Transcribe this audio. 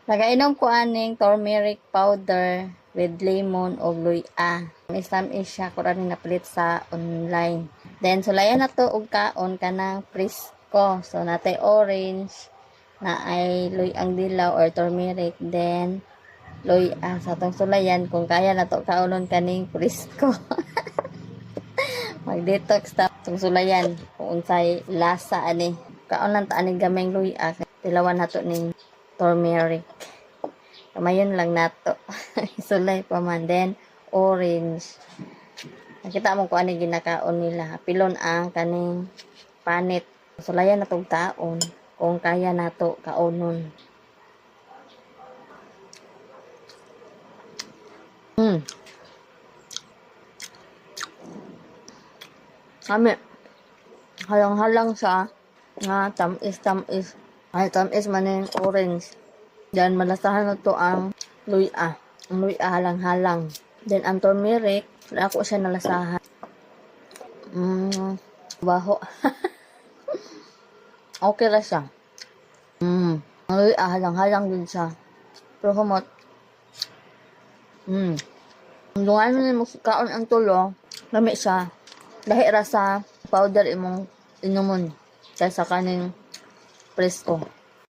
Nagainom ko aning turmeric powder with lemon o luya. Is siya ko rin napalit sa online. Then, sulayan na to og kaon kanang Frisco. So, natay orange na ay luyang dilaw or turmeric. Then, luya sa tong sulayan kung kaya na to kaonon kaning Frisco. Mag-detox ta tong sulayan kung unsay lasa ani. Kaonan ta ani gamay luya. Tilawan nato ning turmeric. Kamayon lang nato. Sulay pa man. Then, orange. Nakita mo kung ano ginakaon nila. Pilon ang kaning panit. Sulayan na tong taon. Kung kaya nato kaonon. Kami. Halang-halang siya. Nga, tamis. Ay, tamis man yung orange. Then, malasahan na to ang luya. Ang luya halang-halang. Then, ang turmeric, ako siya nalasahan. Baho. Okay na siya. Ang luya halang-halang din siya. Pero humot. Dungan mo mo kaon ang tulo, lami siya. Dahil ra sa powder imong inumon. Kaysa kaning Frisco.